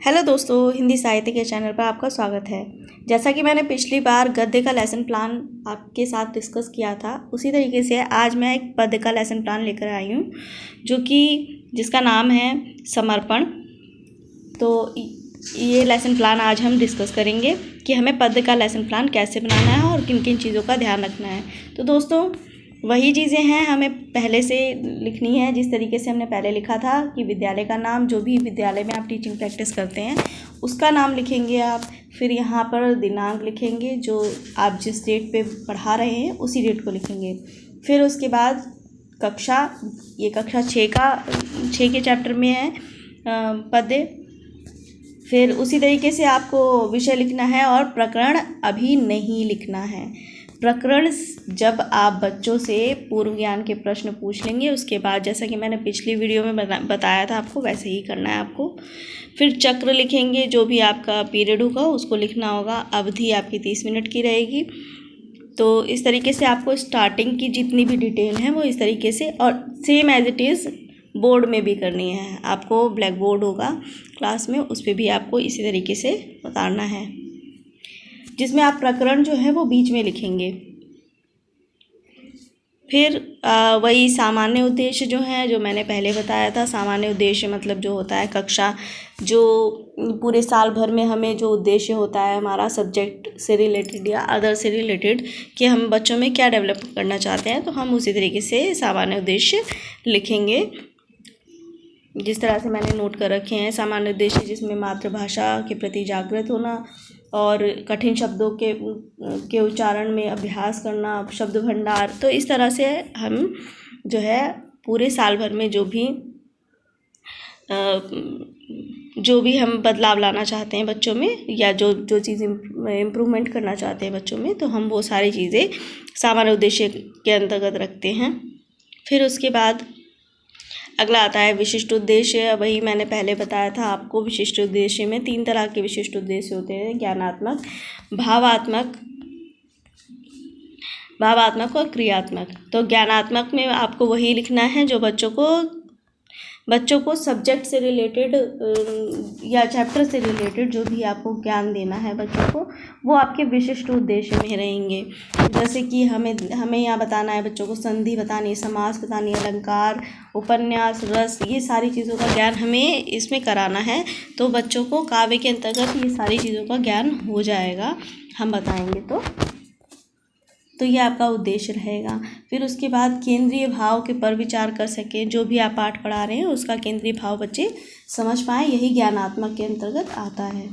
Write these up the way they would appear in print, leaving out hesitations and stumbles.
Hello दोस्तों, हिंदी साहित्य के चैनल पर आपका स्वागत है। जैसा कि मैंने पिछली बार गद्य का लेसन प्लान आपके साथ डिस्कस किया था, उसी तरीके से आज मैं एक पद्य का लेसन प्लान लेकर आई हूँ, जो कि जिसका नाम है समर्पण। तो ये लेसन प्लान आज हम डिस्कस करेंगे कि हमें पद्य का लेसन प्लान कैसे बनाना है और किन किन चीज़ों का ध्यान रखना है। तो दोस्तों, वही चीज़ें हैं हमें पहले से लिखनी है, जिस तरीके से हमने पहले लिखा था कि विद्यालय का नाम, जो भी विद्यालय में आप टीचिंग प्रैक्टिस करते हैं उसका नाम लिखेंगे आप। फिर यहाँ पर दिनांक लिखेंगे, जो आप जिस डेट पे पढ़ा रहे हैं उसी डेट को लिखेंगे। फिर उसके बाद कक्षा, ये कक्षा 6 के चैप्टर में है पद्य। फिर उसी तरीके से आपको विषय लिखना है और प्रकरण अभी नहीं लिखना है। प्रकरण जब आप बच्चों से पूर्व ज्ञान के प्रश्न पूछ लेंगे उसके बाद, जैसा कि मैंने पिछली वीडियो में बताया था आपको, वैसे ही करना है आपको। फिर चक्र लिखेंगे, जो भी आपका पीरियड होगा उसको लिखना होगा। अवधि आपकी 30 मिनट की रहेगी। तो इस तरीके से आपको स्टार्टिंग की जितनी भी डिटेल है वो इस तरीके से, और same as it is board में भी करनी है आपको। ब्लैक बोर्ड होगा क्लास में, उस पर भी आपको इसी तरीके से उतारना है, जिसमें आप प्रकरण जो है वो बीच में लिखेंगे। फिर वही सामान्य उद्देश्य जो है, जो मैंने पहले बताया था। सामान्य उद्देश्य मतलब जो होता है कक्षा, जो पूरे साल भर में हमें जो उद्देश्य होता है हमारा सब्जेक्ट से रिलेटेड या अदर से रिलेटेड, कि हम बच्चों में क्या डेवलप करना चाहते हैं, तो हम उसी तरीके से सामान्य उद्देश्य लिखेंगे, जिस तरह से मैंने नोट कर रखे हैं। सामान्य उद्देश्य जिसमें मातृभाषा के प्रति जागृत होना और कठिन शब्दों के उच्चारण में अभ्यास करना, शब्द भंडार। तो इस तरह से हम जो है पूरे साल भर में जो भी हम बदलाव लाना चाहते हैं बच्चों में, या जो चीज़ इम्प्रूवमेंट करना चाहते हैं बच्चों में, तो हम वो सारी चीज़ें सामान्य उद्देश्य के अंतर्गत रखते हैं। फिर उसके बाद अगला आता है विशिष्ट उद्देश्य। वही मैंने पहले बताया था आपको, विशिष्ट उद्देश्य में 3 तरह के विशिष्ट उद्देश्य होते हैं: ज्ञानात्मक, भावात्मक और क्रियात्मक। तो ज्ञानात्मक में आपको वही लिखना है जो बच्चों को सब्जेक्ट से रिलेटेड या चैप्टर से रिलेटेड जो भी आपको ज्ञान देना है बच्चों को, वो आपके विशिष्ट उद्देश्य में रहेंगे। जैसे कि हमें यहाँ बताना है बच्चों को संधि बतानी, समास बतानी, अलंकार, उपन्यास, रस, ये सारी चीज़ों का ज्ञान हमें इसमें कराना है। तो बच्चों को काव्य के अंतर्गत ये सारी चीज़ों का ज्ञान हो जाएगा, हम बताएंगे तो ये आपका उद्देश्य रहेगा। फिर उसके बाद केंद्रीय भाव के पर विचार कर सकें, जो भी आप पाठ पढ़ा रहे हैं उसका केंद्रीय भाव बच्चे समझ पाएँ, यही ज्ञानात्मक के अंतर्गत आता है।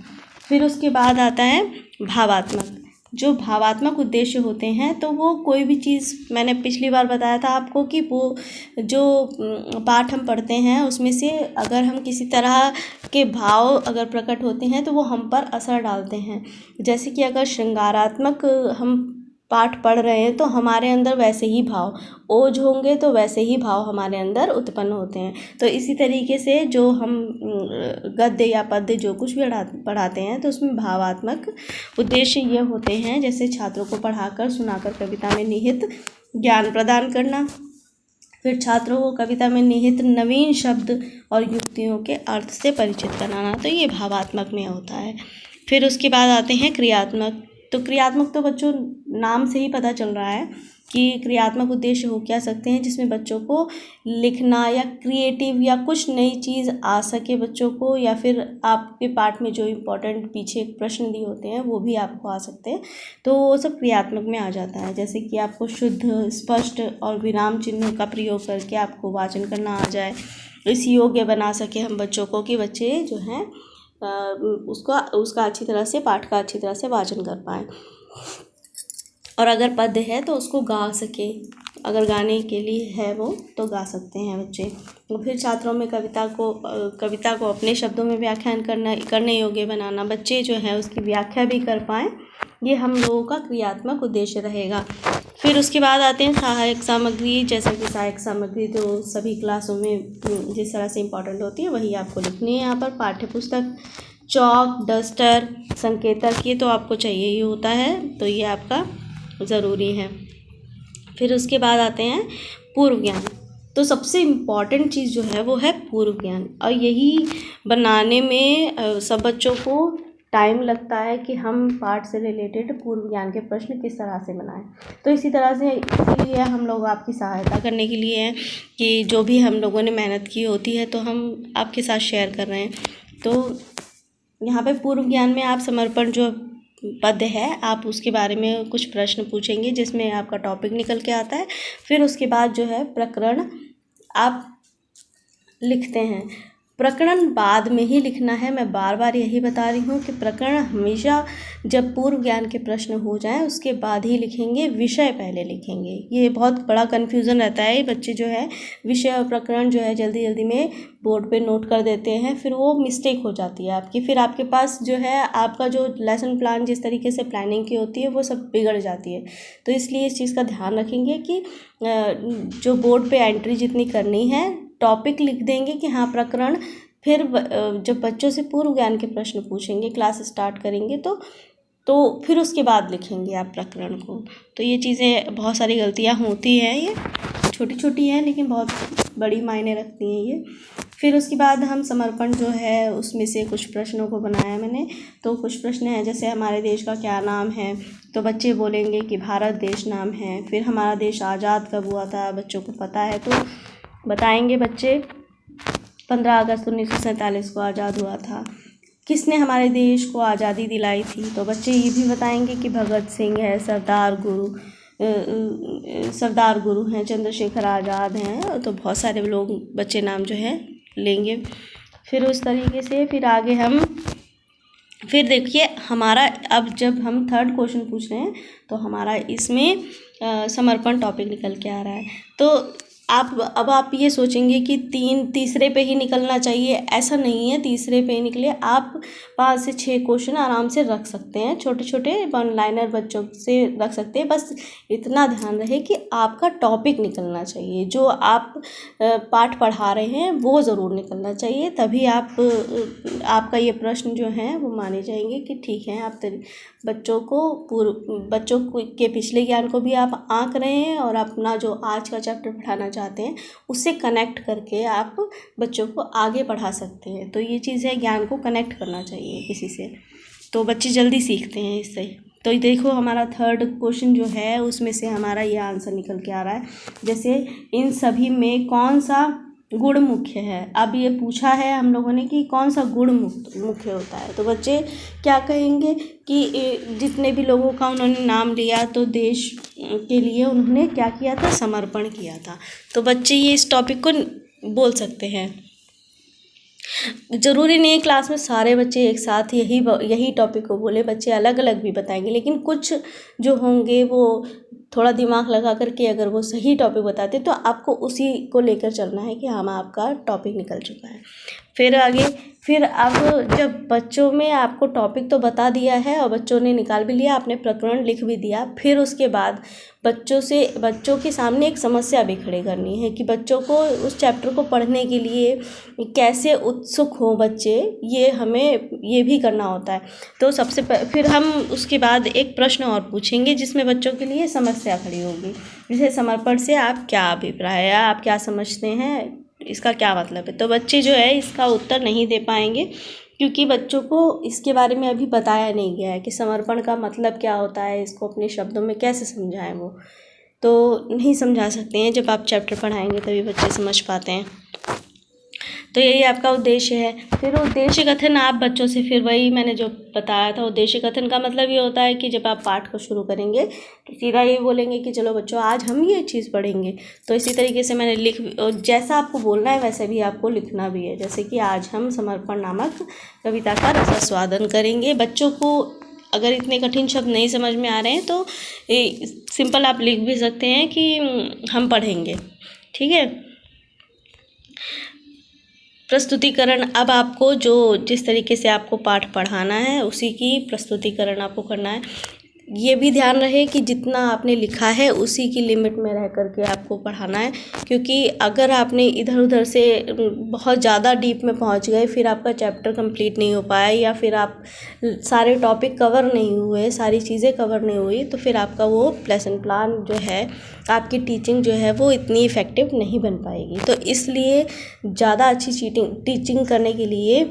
फिर उसके बाद आता है भावात्मक। जो भावात्मक उद्देश्य होते हैं, तो वो कोई भी चीज़, मैंने पिछली बार बताया था आपको कि वो जो पाठ हम पढ़ते हैं उसमें से अगर हम किसी तरह के भाव अगर प्रकट होते हैं तो वो हम पर असर डालते हैं। जैसे कि अगर श्रृंगारात्मक हम पाठ पढ़ रहे हैं तो हमारे अंदर वैसे ही भाव, ओज होंगे तो वैसे ही भाव हमारे अंदर उत्पन्न होते हैं। तो इसी तरीके से जो हम गद्य या पद्य जो कुछ भी पढ़ाते हैं तो उसमें भावात्मक उद्देश्य ये होते हैं, जैसे छात्रों को पढ़ाकर सुनाकर कविता में निहित ज्ञान प्रदान करना। फिर छात्रों को कविता में निहित नवीन शब्द और युक्तियों के अर्थ से परिचित कराना, तो ये भावात्मक में होता है। फिर उसके बाद आते हैं क्रियात्मक। तो क्रियात्मक तो बच्चों नाम से ही पता चल रहा है कि क्रियात्मक उद्देश्य हो क्या सकते हैं, जिसमें बच्चों को लिखना या क्रिएटिव या कुछ नई चीज़ आ सके बच्चों को, या फिर आपके पाठ में जो इम्पोर्टेंट पीछे प्रश्न दिए होते हैं वो भी आपको आ सकते हैं, तो वो सब क्रियात्मक में आ जाता है। जैसे कि आपको शुद्ध, स्पष्ट और विराम चिन्हों का प्रयोग करके आपको वाचन करना आ जाए, इस योग्य बना सके हम बच्चों को कि बच्चे जो हैं उसका अच्छी तरह से, पाठ का अच्छी तरह से वाचन कर पाएँ। और अगर पद्य है तो उसको गा सके, अगर गाने के लिए है वो तो गा सकते हैं बच्चे। तो फिर छात्रों में कविता को अपने शब्दों में व्याख्यान करने योग्य बनाना, बच्चे जो है उसकी व्याख्या भी कर पाएँ, ये हम लोगों का क्रियात्मक उद्देश्य रहेगा। फिर उसके बाद आते हैं सहायक सामग्री। जैसे कि सहायक सामग्री तो सभी क्लासों में जिस तरह से इम्पॉर्टेंट होती है वही आपको लिखनी है यहाँ पर। पाठ्यपुस्तक, चॉक, डस्टर, संकेतक, ये तो आपको चाहिए ही होता है, तो ये आपका ज़रूरी है। फिर उसके बाद आते हैं पूर्व ज्ञान। तो सबसे इम्पॉर्टेंट चीज़ जो है वो है पूर्व ज्ञान, और यही बनाने में सब बच्चों को टाइम लगता है कि हम पाठ से रिलेटेड पूर्व ज्ञान के प्रश्न किस तरह से बनाएं। तो इसी तरह से इसीलिए हम लोग आपकी सहायता करने के लिए हैं कि जो भी हम लोगों ने मेहनत की होती है तो हम आपके साथ शेयर कर रहे हैं। तो यहाँ पे पूर्व ज्ञान में आप समर्पण जो पद है आप उसके बारे में कुछ प्रश्न पूछेंगे जिसमें आपका टॉपिक निकल के आता है। फिर उसके बाद जो है प्रकरण आप लिखते हैं। प्रकरण बाद में ही लिखना है, मैं बार बार यही बता रही हूँ कि प्रकरण हमेशा जब पूर्व ज्ञान के प्रश्न हो जाएं उसके बाद ही लिखेंगे, विषय पहले लिखेंगे। ये बहुत बड़ा कन्फ्यूज़न रहता है, बच्चे जो है विषय और प्रकरण जो है जल्दी जल्दी में बोर्ड पे नोट कर देते हैं, फिर वो मिस्टेक हो जाती है आपकी। फिर आपके पास जो है आपका जो लेसन प्लान जिस तरीके से प्लानिंग की होती है वो सब बिगड़ जाती है। तो इसलिए इस चीज़ का ध्यान रखेंगे कि जो बोर्ड पे एंट्री जितनी करनी है टॉपिक लिख देंगे कि हाँ प्रकरण, फिर जब बच्चों से पूर्व ज्ञान के प्रश्न पूछेंगे क्लास स्टार्ट करेंगे तो फिर उसके बाद लिखेंगे आप प्रकरण को। तो ये चीज़ें बहुत सारी गलतियाँ होती हैं, ये छोटी छोटी हैं लेकिन बहुत बड़ी मायने रखती हैं ये। फिर उसके बाद हम समर्पण जो है उसमें से कुछ प्रश्नों को बनाया मैंने। तो कुछ प्रश्न हैं जैसे हमारे देश का क्या नाम है, तो बच्चे बोलेंगे कि भारत देश नाम है। फिर हमारा देश आज़ाद कब हुआ था, बच्चों को पता है तो बताएंगे बच्चे 15 अगस्त 1947 को आज़ाद हुआ था। किसने हमारे देश को आज़ादी दिलाई थी, तो बच्चे ये भी बताएंगे कि भगत सिंह है, सरदार गुरु हैं, चंद्रशेखर आज़ाद हैं। तो बहुत सारे लोग बच्चे नाम जो है लेंगे। फिर उस तरीके से फिर आगे हम फिर देखिए हमारा अब जब हम थर्ड क्वेश्चन पूछ रहे हैं तो हमारा इसमें समर्पण टॉपिक निकल के आ रहा है। तो अब आप ये सोचेंगे कि तीसरे पे ही निकलना चाहिए, ऐसा नहीं है तीसरे पे ही निकले। आप 5 से 6 क्वेश्चन आराम से रख सकते हैं, छोटे छोटे वन लाइनर बच्चों से रख सकते हैं। बस इतना ध्यान रहे कि आपका टॉपिक निकलना चाहिए, जो आप पाठ पढ़ा रहे हैं वो ज़रूर निकलना चाहिए, तभी आपका ये प्रश्न जो है वो माने जाएंगे कि ठीक है आप बच्चों के पिछले ज्ञान को भी आप आंक रहे हैं और अपना जो आज का चैप्टर पढ़ाना चाहते हैं उससे कनेक्ट करके आप बच्चों को आगे पढ़ा सकते हैं। तो ये चीज़ है, ज्ञान को कनेक्ट करना चाहिए किसी से, तो बच्चे जल्दी सीखते हैं इससे। तो देखो हमारा थर्ड क्वेश्चन जो है उसमें से हमारा ये आंसर निकल के आ रहा है। जैसे इन सभी में कौन सा गुण मुख्य है। अब ये पूछा है हम लोगों ने कि कौन सा गुण मुख्य होता है, तो बच्चे क्या कहेंगे कि जितने भी लोगों का उन्होंने नाम लिया तो देश के लिए उन्होंने क्या किया था, समर्पण किया था। तो बच्चे ये इस टॉपिक को बोल सकते हैं। ज़रूरी नहीं है क्लास में सारे बच्चे एक साथ यही टॉपिक को बोले, बच्चे अलग अलग भी बताएंगे, लेकिन कुछ जो होंगे वो थोड़ा दिमाग लगा करके अगर वो सही टॉपिक बताते तो आपको उसी को लेकर चलना है कि हाँ आपका टॉपिक निकल चुका है। फिर आगे अब जब बच्चों में आपको टॉपिक तो बता दिया है और बच्चों ने निकाल भी लिया, आपने प्रकरण लिख भी दिया, फिर उसके बाद बच्चों के सामने एक समस्या भी खड़ी करनी है कि बच्चों को उस चैप्टर को पढ़ने के लिए कैसे उत्सुक हो बच्चे, ये हमें ये भी करना होता है। तो फिर हम उसके बाद एक प्रश्न और पूछेंगे जिसमें बच्चों के लिए समस्या खड़ी होगी। जैसे समर्पण से आप क्या अभिप्राय है, आप क्या समझते हैं, इसका क्या मतलब है। तो बच्चे जो है इसका उत्तर नहीं दे पाएंगे क्योंकि बच्चों को इसके बारे में अभी बताया नहीं गया है कि समर्पण का मतलब क्या होता है, इसको अपने शब्दों में कैसे समझाएं। वो तो नहीं समझा सकते हैं, जब आप चैप्टर पढ़ाएंगे तभी बच्चे समझ पाते हैं। तो यही आपका उद्देश्य है। फिर उद्देश्य कथन आप बच्चों से, फिर वही मैंने जो बताया था, उद्देश्य कथन का मतलब ये होता है कि जब आप पाठ को शुरू करेंगे तो सीधा ये बोलेंगे कि चलो बच्चों आज हम ये चीज़ पढ़ेंगे। तो इसी तरीके से मैंने जैसा आपको बोलना है वैसे भी आपको लिखना भी है। जैसे कि आज हम समर्पण नामक कविता का रसास्वादन करेंगे। बच्चों को अगर इतने कठिन शब्द नहीं समझ में आ रहे हैं तो सिंपल आप लिख भी सकते हैं कि हम पढ़ेंगे, ठीक है। प्रस्तुतिकरण, अब आपको जिस तरीके से आपको पाठ पढ़ाना है उसी की प्रस्तुतिकरण आपको करना है। ये भी ध्यान रहे कि जितना आपने लिखा है उसी की लिमिट में रह करके आपको पढ़ाना है, क्योंकि अगर आपने इधर उधर से बहुत ज़्यादा डीप में पहुंच गए, फिर आपका चैप्टर कंप्लीट नहीं हो पाया, या फिर आप सारे टॉपिक कवर नहीं हुए, सारी चीज़ें कवर नहीं हुई, तो फिर आपका वो लेसन प्लान जो है, आपकी टीचिंग जो है वो इतनी इफ़ेक्टिव नहीं बन पाएगी। तो इसलिए ज़्यादा अच्छी टीचिंग करने के लिए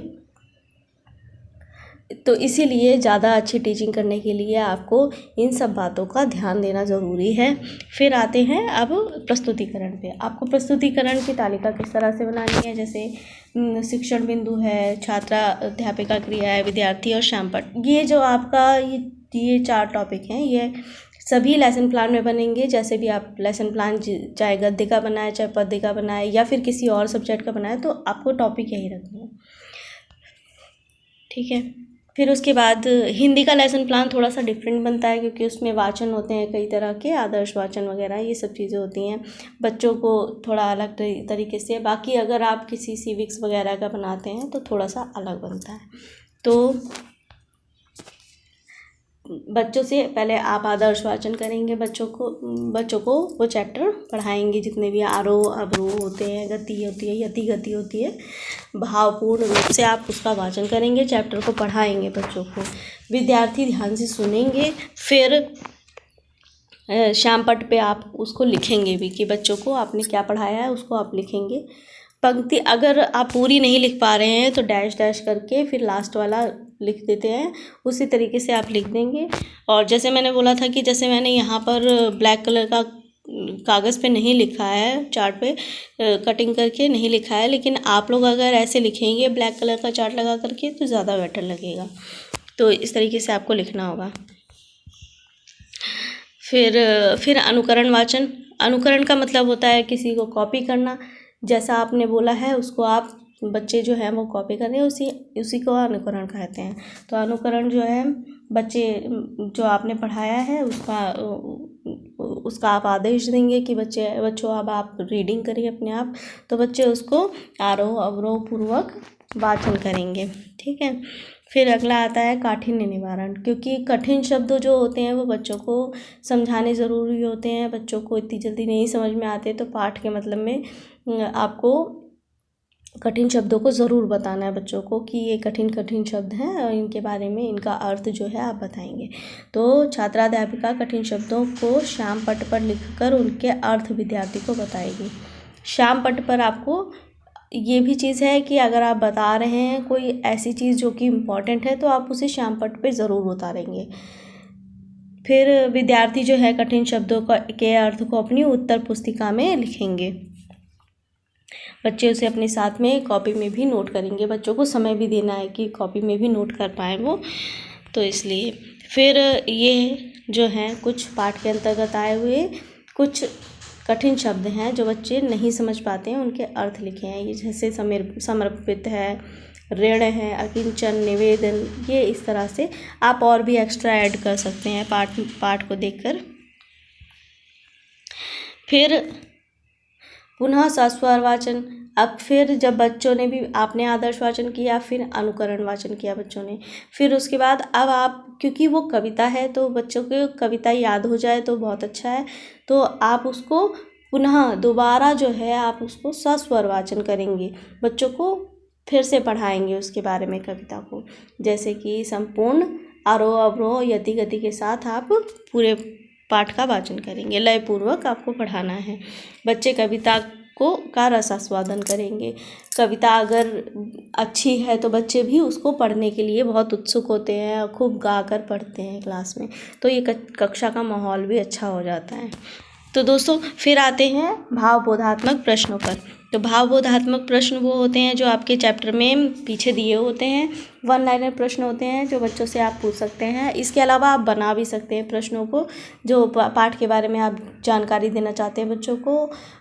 इसीलिए ज़्यादा अच्छी टीचिंग करने के लिए आपको इन सब बातों का ध्यान देना ज़रूरी है। फिर आते हैं अब प्रस्तुतिकरण पे। आपको प्रस्तुतिकरण की तालिका किस तरह से बनानी है, जैसे शिक्षण बिंदु है, छात्रा अध्यापिका क्रिया है, विद्यार्थी और श्यामपट्ट। ये जो आपका ये 4 टॉपिक हैं, ये सभी लेसन प्लान में बनेंगे। जैसे भी आप लेसन प्लान चाहे गद्य का बनाए, चाहे पद्य का बनाए, या फिर किसी और सब्जेक्ट का बनाए, तो आपको टॉपिक यही रखना है, ठीक है। फिर उसके बाद हिंदी का लेसन प्लान थोड़ा सा डिफरेंट बनता है, क्योंकि उसमें वाचन होते हैं कई तरह के, आदर्श वाचन वगैरह, ये सब चीज़ें होती हैं बच्चों को थोड़ा अलग तरीके से। बाकी अगर आप किसी सिविक्स वगैरह का बनाते हैं तो थोड़ा सा अलग बनता है। तो बच्चों से पहले आप आदर्श वाचन करेंगे, बच्चों को वो चैप्टर पढ़ाएंगे, जितने भी आरोह अवरोह होते हैं, गति होती है, यति गति होती है, भावपूर्ण रूप से आप उसका वाचन करेंगे, चैप्टर को पढ़ाएंगे बच्चों को। विद्यार्थी ध्यान से सुनेंगे। फिर श्यामपट्ट पे आप उसको लिखेंगे भी कि बच्चों को आपने क्या पढ़ाया है, उसको आप लिखेंगे। पंक्ति अगर आप पूरी नहीं लिख पा रहे हैं तो डैश डैश करके फिर लास्ट वाला लिख देते हैं, उसी तरीके से आप लिख देंगे। और जैसे मैंने बोला था कि जैसे मैंने यहाँ पर ब्लैक कलर का कागज़ पे नहीं लिखा है, चार्ट पे कटिंग करके नहीं लिखा है, लेकिन आप लोग अगर ऐसे लिखेंगे ब्लैक कलर का चार्ट लगा करके तो ज़्यादा बेटर लगेगा। तो इस तरीके से आपको लिखना होगा। फिर अनुकरण वाचन। अनुकरण का मतलब होता है किसी को कॉपी करना। जैसा आपने बोला है उसको आप बच्चे जो हैं वो कॉपी कर रहे हैं, उसी को अनुकरण कहते हैं। तो अनुकरण जो है, बच्चे जो आपने पढ़ाया है उसका आप आदेश देंगे कि बच्चों अब आप रीडिंग करिए अपने आप, तो बच्चे उसको आरोह अवरोह पूर्वक वाचन करेंगे, ठीक है। फिर अगला आता है काठिन्य निवारण, क्योंकि कठिन शब्द जो होते हैं वो बच्चों को समझाने ज़रूरी होते हैं, बच्चों को इतनी जल्दी नहीं समझ में आते, तो पाठ के मतलब में आपको कठिन शब्दों को ज़रूर बताना है बच्चों को कि ये कठिन शब्द हैं और इनके बारे में इनका अर्थ जो है आप बताएंगे। तो छात्राध्यापिका कठिन शब्दों को श्यामपट्ट पर लिखकर उनके अर्थ विद्यार्थी को बताएगी। श्यामपट्ट पर आपको ये भी चीज़ है कि अगर आप बता रहे हैं कोई ऐसी चीज़ जो कि इम्पॉर्टेंट है तो आप उसे श्यामपट्ट पे ज़रूर उतारेंगे। फिर विद्यार्थी जो है कठिन शब्दों के अर्थ को अपनी उत्तर पुस्तिका में लिखेंगे। बच्चे उसे अपने साथ में कॉपी में भी नोट करेंगे, बच्चों को समय भी देना है कि कॉपी में भी नोट कर पाएँ वो, तो इसलिए। फिर ये जो हैं कुछ पाठ के अंतर्गत आए हुए कुछ कठिन शब्द हैं जो बच्चे नहीं समझ पाते हैं, उनके अर्थ लिखे हैं। ये जैसे समर्पित है, ऋण है, अकिंचन, निवेदन, ये इस तरह से आप और भी एक्स्ट्रा ऐड कर सकते हैं पाठ को देखकर। फिर पुनः सस्वर वाचन। अब फिर जब बच्चों ने भी, आपने आदर्श वाचन किया, फिर अनुकरण वाचन किया बच्चों ने, फिर उसके बाद अब आप, क्योंकि वो कविता है तो बच्चों को कविता याद हो जाए तो बहुत अच्छा है, तो आप उसको पुनः दोबारा जो है आप उसको सस्वर वाचन करेंगे, बच्चों को फिर से पढ़ाएंगे उसके बारे में कविता को, जैसे कि संपूर्ण आरोह अवरोह यति गति के साथ आप पूरे पाठ का वाचन करेंगे, लय पूर्वक आपको पढ़ाना है। बच्चे कविता का रसास्वादन करेंगे। कविता अगर अच्छी है तो बच्चे भी उसको पढ़ने के लिए बहुत उत्सुक होते हैं और खूब गा कर पढ़ते हैं क्लास में, तो ये कक्षा का माहौल भी अच्छा हो जाता है। तो दोस्तों फिर आते हैं भावबोधात्मक प्रश्नों पर। तो भावबोधात्मक प्रश्न वो होते हैं जो आपके चैप्टर में पीछे दिए होते हैं, 1 लाइनर प्रश्न होते हैं जो बच्चों से आप पूछ सकते हैं। इसके अलावा आप बना भी सकते हैं प्रश्नों को, जो पाठ के बारे में आप जानकारी देना चाहते हैं बच्चों को,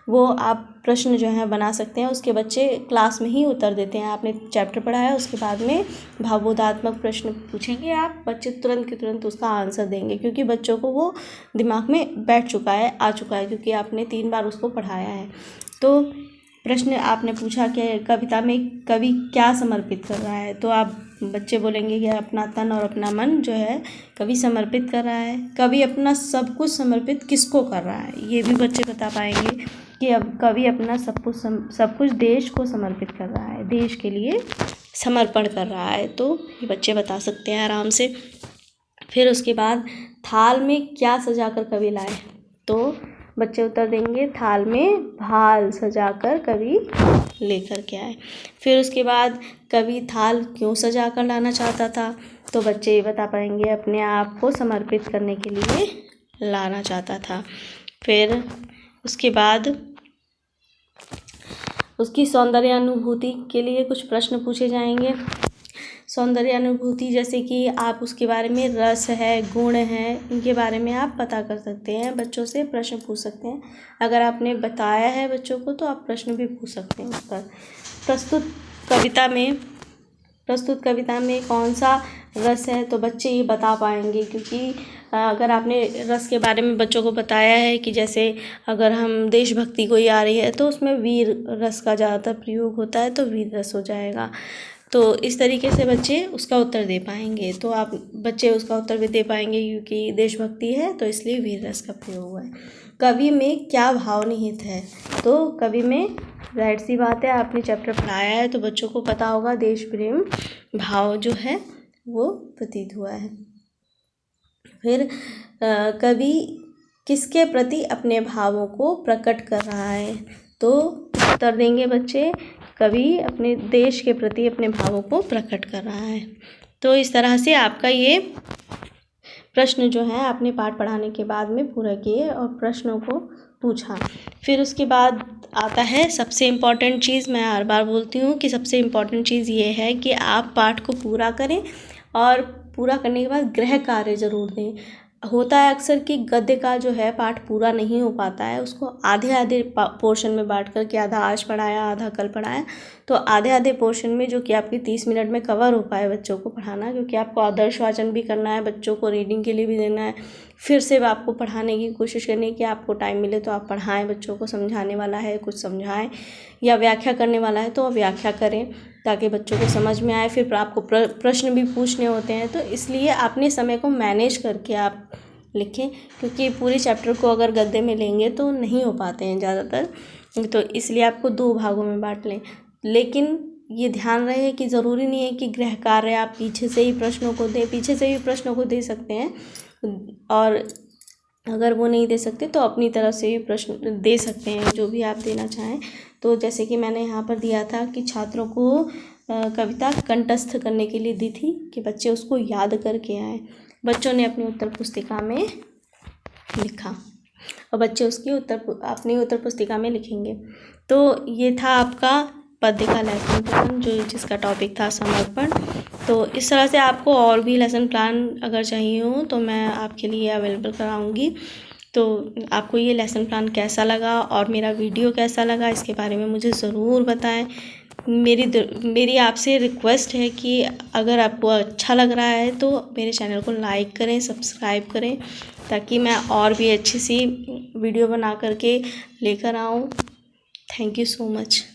वो आप प्रश्न जो है बना सकते हैं। उसके बच्चे क्लास में ही उत्तर देते हैं, आपने चैप्टर पढ़ा है उसके बाद में भावबोधात्मक प्रश्न पूछेंगे आप, बच्चे तुरंत के तुरंत उसका आंसर देंगे, क्योंकि बच्चों को वो दिमाग में बैठ चुका है, आ चुका है, क्योंकि आपने 3 बार उसको पढ़ाया है। तो प्रश्न आपने पूछा कि कविता में कवि क्या समर्पित कर रहा है, तो आप बच्चे बोलेंगे कि अपना तन और अपना मन जो है कवि समर्पित कर रहा है। कवि अपना सब कुछ समर्पित किसको कर रहा है, ये भी बच्चे बता पाएंगे कि अब कवि अपना सब कुछ देश को समर्पित कर रहा है, देश के लिए समर्पण कर रहा है। तो ये बच्चे बता सकते हैं आराम से। फिर उसके बाद थाल में क्या सजाकर कवि लाए, तो बच्चे उत्तर देंगे थाल में भाल सजाकर कवि लेकर के आए। फिर उसके बाद कवि थाल क्यों सजाकर लाना चाहता था, तो बच्चे ये बता पाएंगे अपने आप को समर्पित करने के लिए लाना चाहता था। फिर उसके बाद उसकी सौंदर्यानुभूति के लिए कुछ प्रश्न पूछे जाएंगे। सौंदर्यानुभूति जैसे कि आप उसके बारे में रस है, गुण है, इनके बारे में आप पता कर सकते हैं, बच्चों से प्रश्न पूछ सकते हैं। अगर आपने बताया है बच्चों को तो आप प्रश्न भी पूछ सकते हैं उस पर। प्रस्तुत कविता में कौन सा रस है, तो बच्चे ये बता पाएंगे, क्योंकि अगर आपने रस के बारे में बच्चों को बताया है कि जैसे अगर हम देशभक्ति कोई आ रही है तो उसमें वीर रस का ज़्यादातर प्रयोग होता है, तो वीर रस हो जाएगा। तो इस तरीके से बच्चे उसका उत्तर दे पाएंगे। तो आप बच्चे उसका उत्तर भी दे पाएंगे क्योंकि देशभक्ति है तो इसलिए वीर रस का प्रयोग हुआ है। कवि में क्या भाव निहित है, तो कवि में जाहिर सी बात है आपने चैप्टर पढ़ाया है तो बच्चों को पता होगा, देश प्रेम भाव जो है वो प्रतीत हुआ है। फिर कवि किसके प्रति अपने भावों को प्रकट कर रहा है, तो उत्तर देंगे बच्चे कवि अपने देश के प्रति अपने भावों को प्रकट कर रहा है। तो इस तरह से आपका ये प्रश्न जो है आपने पाठ पढ़ाने के बाद में पूरा किए और प्रश्नों को पूछा। फिर उसके बाद आता है सबसे इम्पॉर्टेंट चीज़, मैं हर बार बोलती हूँ कि सबसे इम्पॉर्टेंट चीज़ ये है कि आप पाठ को पूरा करें और पूरा करने के बाद गृह कार्य ज़रूर दें। होता है अक्सर कि गद्य का जो है पाठ पूरा नहीं हो पाता है, उसको आधे पोर्शन में बांट कर के आधा आज पढ़ाया आधा कल पढ़ाया, तो आधे पोर्शन में जो कि आपके 30 मिनट में कवर हो पाए बच्चों को पढ़ाना, क्योंकि आपको आदर्श वाचन भी करना है, बच्चों को रीडिंग के लिए भी देना है, फिर से आपको पढ़ाने की कोशिश करनी है कि आपको टाइम मिले तो आप पढ़ाएँ बच्चों को। समझाने वाला है कुछ समझाएँ, या व्याख्या करने वाला है तो आप व्याख्या करें ताकि बच्चों को समझ में आए। फिर आपको प्रश्न भी पूछने होते हैं, तो इसलिए अपने समय को मैनेज करके आप लिखें, क्योंकि पूरे चैप्टर को अगर गद्य में लेंगे तो नहीं हो पाते हैं ज़्यादातर, तो इसलिए आपको 2 भागों में बांट लें। लेकिन ये ध्यान रहे कि ज़रूरी नहीं है कि गृह कार्य आप पीछे से ही प्रश्नों को दें, पीछे से भी प्रश्नों को दे सकते हैं, और अगर वो नहीं दे सकते तो अपनी तरफ से भी प्रश्न दे सकते हैं जो भी आप देना चाहें। तो जैसे कि मैंने यहाँ पर दिया था कि छात्रों को कविता कंठस्थ करने के लिए दी थी कि बच्चे उसको याद करके आएँ। बच्चों ने अपनी उत्तर पुस्तिका में लिखा और बच्चे उसकी अपनी उत्तर पुस्तिका में लिखेंगे। तो ये था आपका पद्य का लेसन प्लान जिसका टॉपिक था समर्पण। तो इस तरह से आपको और भी लेसन प्लान अगर चाहिए हो तो मैं आपके लिए अवेलेबल कराऊंगी। तो आपको ये लेसन प्लान कैसा लगा और मेरा वीडियो कैसा लगा इसके बारे में मुझे ज़रूर बताएं। मेरी आपसे रिक्वेस्ट है कि अगर आपको अच्छा लग रहा है तो मेरे चैनल को लाइक करें, सब्सक्राइब करें, ताकि मैं और भी अच्छी सी वीडियो बना करके लेकर आऊँ। Thank you so much.